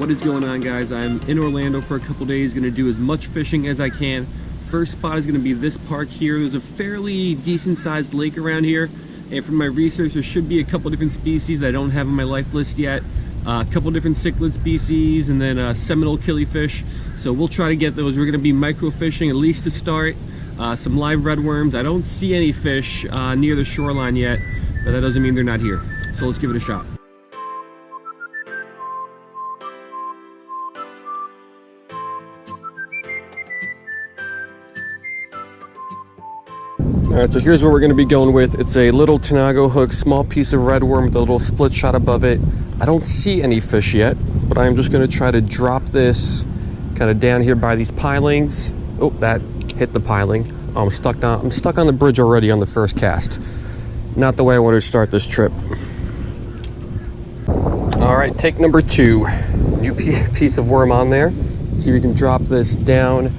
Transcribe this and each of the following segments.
What is going on, guys? I'm in Orlando for a couple days, gonna do as much fishing as I can. First spot is gonna be this park here. There's a fairly decent sized lake around here, and from my research there should be a couple different species that I don't have on my life list yet. A couple different cichlid species, and then seminole killifish. So we'll try to get those. We're gonna be micro fishing at least to start. Some live redworms. I don't see any fish near the shoreline yet, but that doesn't mean they're not here. So let's give it a shot. Alright, so here's what we're going to be going with. It's a little Tinago hook, small piece of redworm with a little split shot above it. I don't see any fish yet, but I'm just going to try to drop this kind of down here by these pilings. Oh, that hit the piling. Oh, I'm stuck on the bridge already on the first cast. Not the way I wanted to start this trip. Alright, take number 2. New piece of worm on there. Let's see if we can drop this down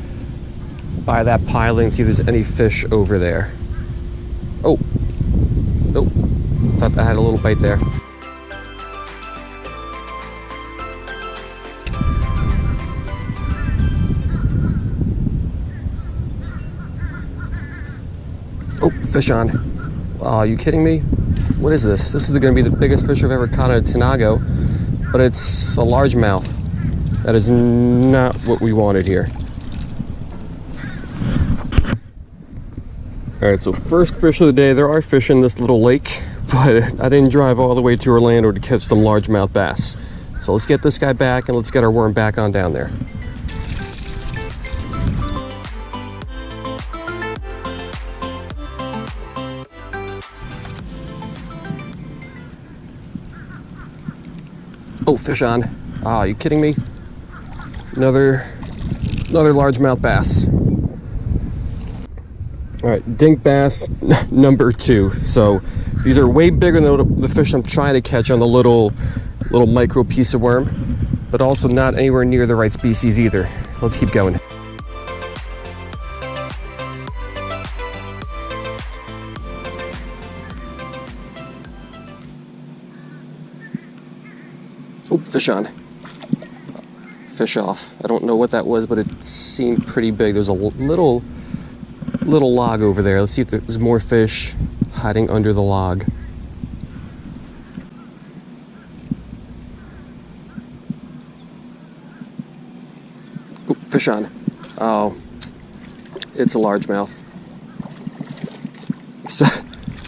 by that piling, see if there's any fish over there. Oh, nope. Thought I had a little bite there. Oh, fish on. Oh, are you kidding me? What is this? This is going to be the biggest fish I've ever caught at a Tinago, but it's a largemouth. That is not what we wanted here. Alright, so first fish of the day. There are fish in this little lake, but I didn't drive all the way to Orlando to catch some largemouth bass. So let's get this guy back and let's get our worm back on down there. Oh, fish on. Ah, are you kidding me? Another largemouth bass. All right, dink bass number 2. So these are way bigger than the fish I'm trying to catch on the little micro piece of worm, but also not anywhere near the right species either. Let's keep going. Oh, fish on. Fish off. I don't know what that was, but it seemed pretty big. There's a little log over there. Let's see if there's more fish hiding under the log. Oh, fish on. Oh, it's a largemouth. So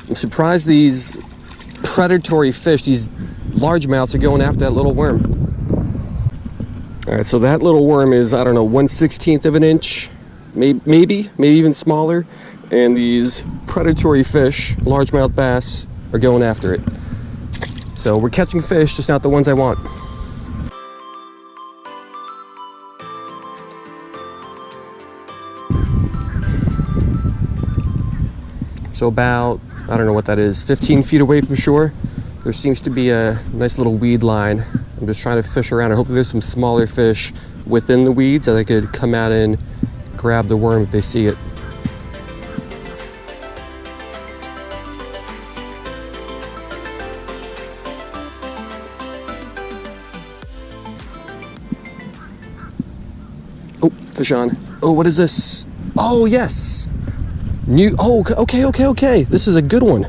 I'm surprised these predatory fish, these largemouths, are going after that little worm. All right, so that little worm is, I don't know, 1/16 of an inch. Maybe even smaller, and these predatory fish, largemouth bass, are going after it. So we're catching fish, just not the ones I want. So about, I don't know what that is, 15 feet away from shore, there seems to be a nice little weed line. I'm just trying to fish around. I hope there's some smaller fish within the weeds that they could come out and grab the worm if they see it. Oh, fish on. Oh, what is this? Oh, yes. Oh, okay. This is a good one.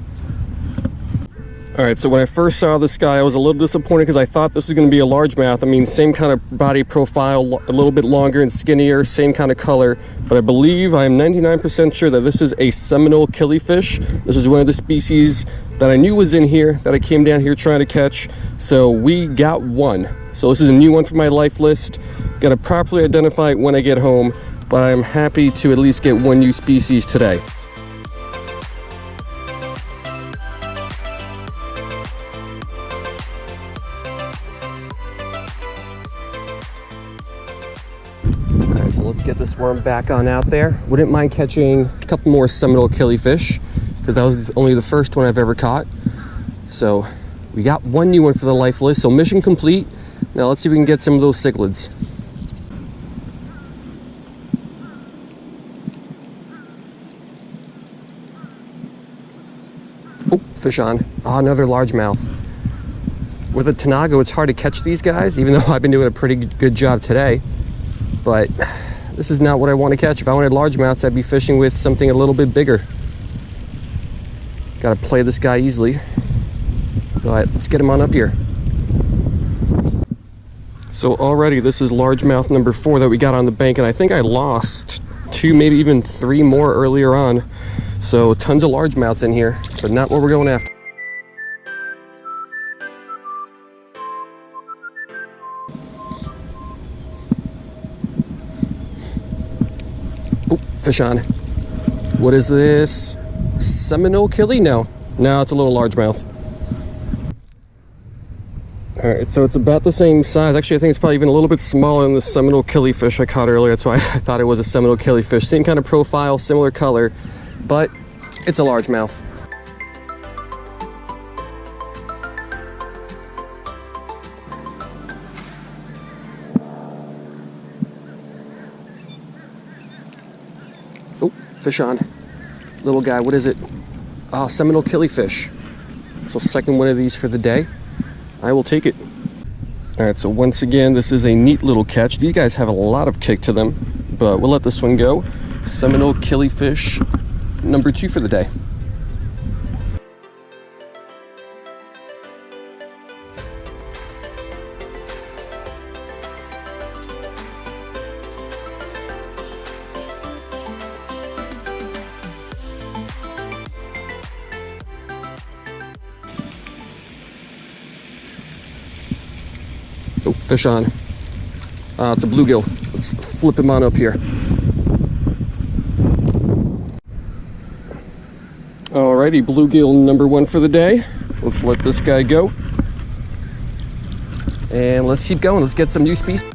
All right, so when I first saw this guy, I was a little disappointed because I thought this was going to be a largemouth. I mean, same kind of body profile, a little bit longer and skinnier, same kind of color. But I believe, I am 99% sure that this is a seminole killifish. This is one of the species that I knew was in here, that I came down here trying to catch. So we got one. So this is a new one for my life list. Got to properly identify it when I get home, but I'm happy to at least get one new species today. So let's get this worm back on out there. Wouldn't mind catching a couple more seminole killifish, because that was only the first one I've ever caught. So we got one new one for the life list, so mission complete. Now let's see if we can get some of those cichlids. Oh, fish on. Oh, another largemouth. With a Tanago, it's hard to catch these guys, even though I've been doing a pretty good job today. But this is not what I want to catch. If I wanted largemouths, I'd be fishing with something a little bit bigger. Got to play this guy easily. But let's get him on up here. So already this is largemouth number 4 that we got on the bank, and I think I lost 2, maybe even 3 more earlier on. So tons of largemouths in here, but not what we're going after. Oh, fish on. What is this? Seminole killie? No, it's a little largemouth. All right, so it's about the same size. Actually, I think it's probably even a little bit smaller than the seminole killifish I caught earlier. That's why I thought it was a seminole killifish. Same kind of profile, similar color, but it's a largemouth. Oh, fish on. Little guy, what is it? Oh, seminole killifish. So second one of these for the day. I will take it. All right, so once again, this is a neat little catch. These guys have a lot of kick to them, but we'll let this one go. Seminole killifish number 2 for the day. Oh, fish on. It's a bluegill. Let's flip him on up here. Alrighty, bluegill number 1 for the day. Let's let this guy go. And let's keep going. Let's get some new species.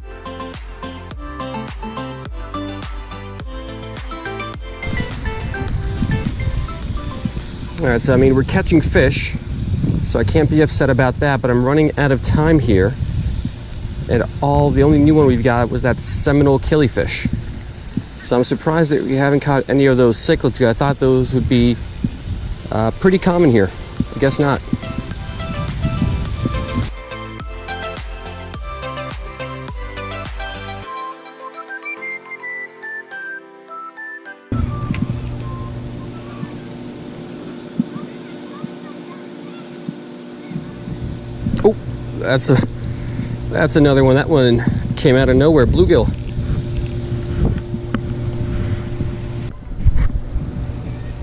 Alright, so I mean, we're catching fish, so I can't be upset about that, but I'm running out of time here. And the only new one we've got was that seminole killifish. So I'm surprised that we haven't caught any of those cichlids. I thought those would be pretty common here. I guess not. Oh, that's another one. That one came out of nowhere. Bluegill.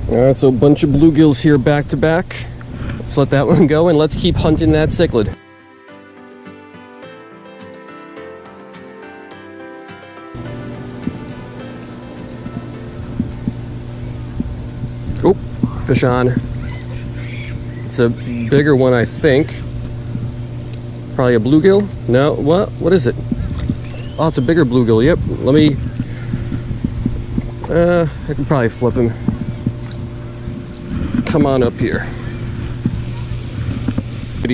All right, so a bunch of bluegills here back to back. Let's let that one go and let's keep hunting that cichlid. Oh, fish on. It's a bigger one, I think. Probably a bluegill? No, what is it? Oh, it's a bigger bluegill. Yep, let me, I can probably flip him. Come on up here.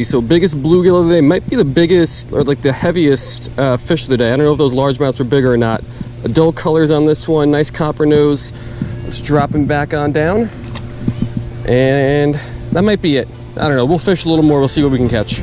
So biggest bluegill of the day, might be the biggest or like the heaviest fish of the day. I don't know if those largemouths are bigger or not. Dull colors on this one, nice copper nose. Let's drop him back on down. And that might be it. I don't know, we'll fish a little more, we'll see what we can catch.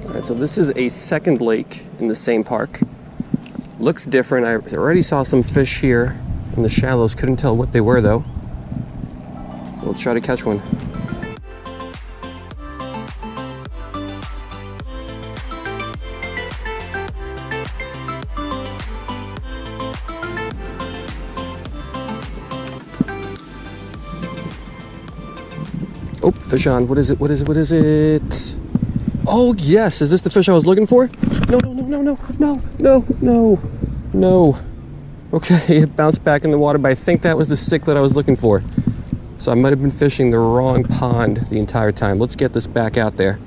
Alright, so this is a second lake in the same park. Looks different. I already saw some fish here in the shallows. Couldn't tell what they were though. So let's try to catch one. Oh, fish on. What is it? What is it? What is it? Oh, yes. Is this the fish I was looking for? No, no, no, no, no, no, no, no, no. Okay, it bounced back in the water, but I think that was the cichlid I was looking for. So I might have been fishing the wrong pond the entire time. Let's get this back out there.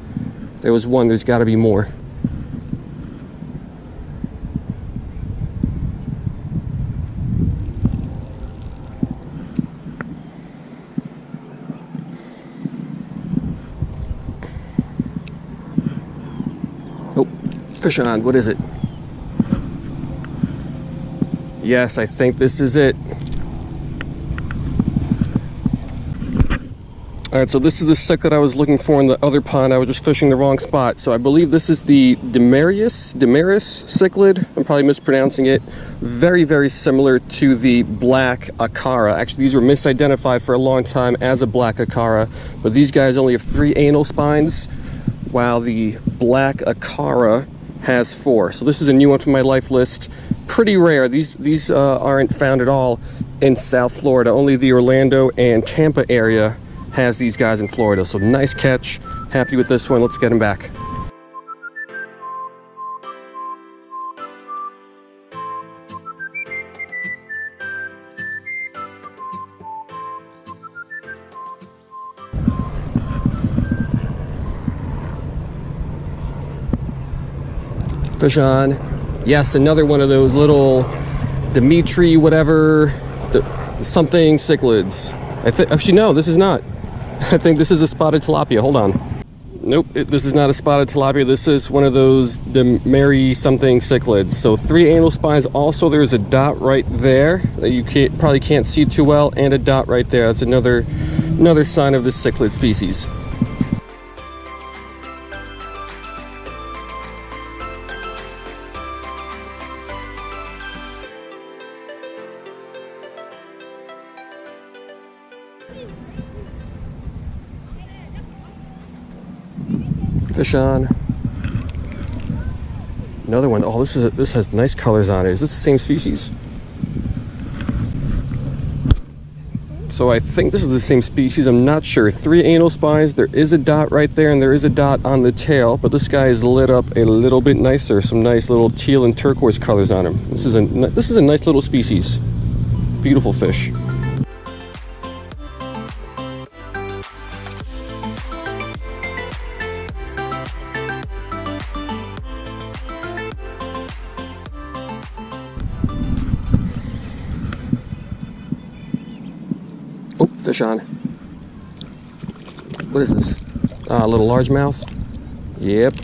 If there was one, there's got to be more. Fish on, what is it? Yes, I think this is it. Alright, so this is the cichlid I was looking for in the other pond. I was just fishing the wrong spot. So I believe this is the dimerus cichlid. I'm probably mispronouncing it. Very, very similar to the black acara. Actually, these were misidentified for a long time as a black acara, but these guys only have 3 anal spines, while the black acara has 4. So this is a new one from my life list. Pretty rare. These aren't found at all in South Florida. Only the Orlando and Tampa area has these guys in Florida. So nice catch. Happy with this one. Let's get him back. Fish on. Yes, another one of those little Dimitri whatever something cichlids. Actually no, this is not. I think this is a spotted tilapia. Hold on. Nope, this is not a spotted tilapia. This is one of those Dimerus something cichlids. So 3 anal spines. Also, there's a dot right there that you probably can't see too well, and a dot right there. That's another sign of this cichlid species. Fish on. Another one. Oh, this has nice colors on it. Is this the same species? So I think this is the same species. I'm not sure. 3 anal spines. There is a dot right there, and there is a dot on the tail. But this guy is lit up a little bit nicer. Some nice little teal and turquoise colors on him. This is a nice little species. Beautiful fish. Oh, fish on. What is this? A little largemouth? Yep.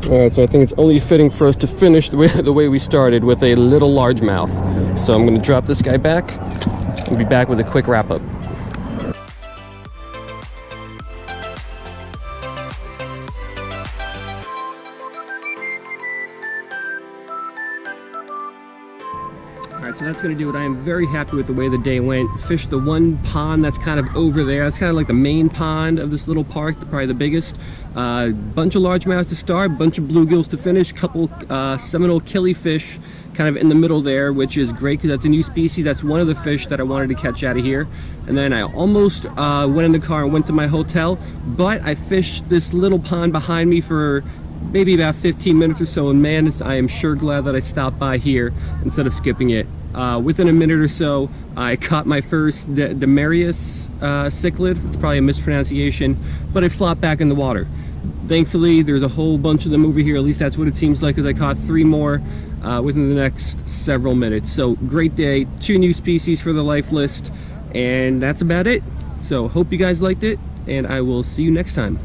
Alright, so I think it's only fitting for us to finish the way we started, with a little largemouth. So I'm going to drop this guy back and be back with a quick wrap-up. Alright, so that's going to do it. I am very happy with the way the day went. Fished the one pond that's kind of over there. That's kind of like the main pond of this little park, probably the biggest. Bunch of largemouths to start, bunch of bluegills to finish, couple seminole killifish kind of in the middle there, which is great because that's a new species. That's one of the fish that I wanted to catch out of here. And then I almost went in the car and went to my hotel, but I fished this little pond behind me for maybe about 15 minutes or so, and man, I am sure glad that I stopped by here instead of skipping it. Within a minute or so, I caught my first Dimerus cichlid. It's probably a mispronunciation, but it flopped back in the water. Thankfully, there's a whole bunch of them over here. At least that's what it seems like, because I caught 3 more within the next several minutes. So great day, 2 new species for the life list, and that's about it. So hope you guys liked it, and I will see you next time.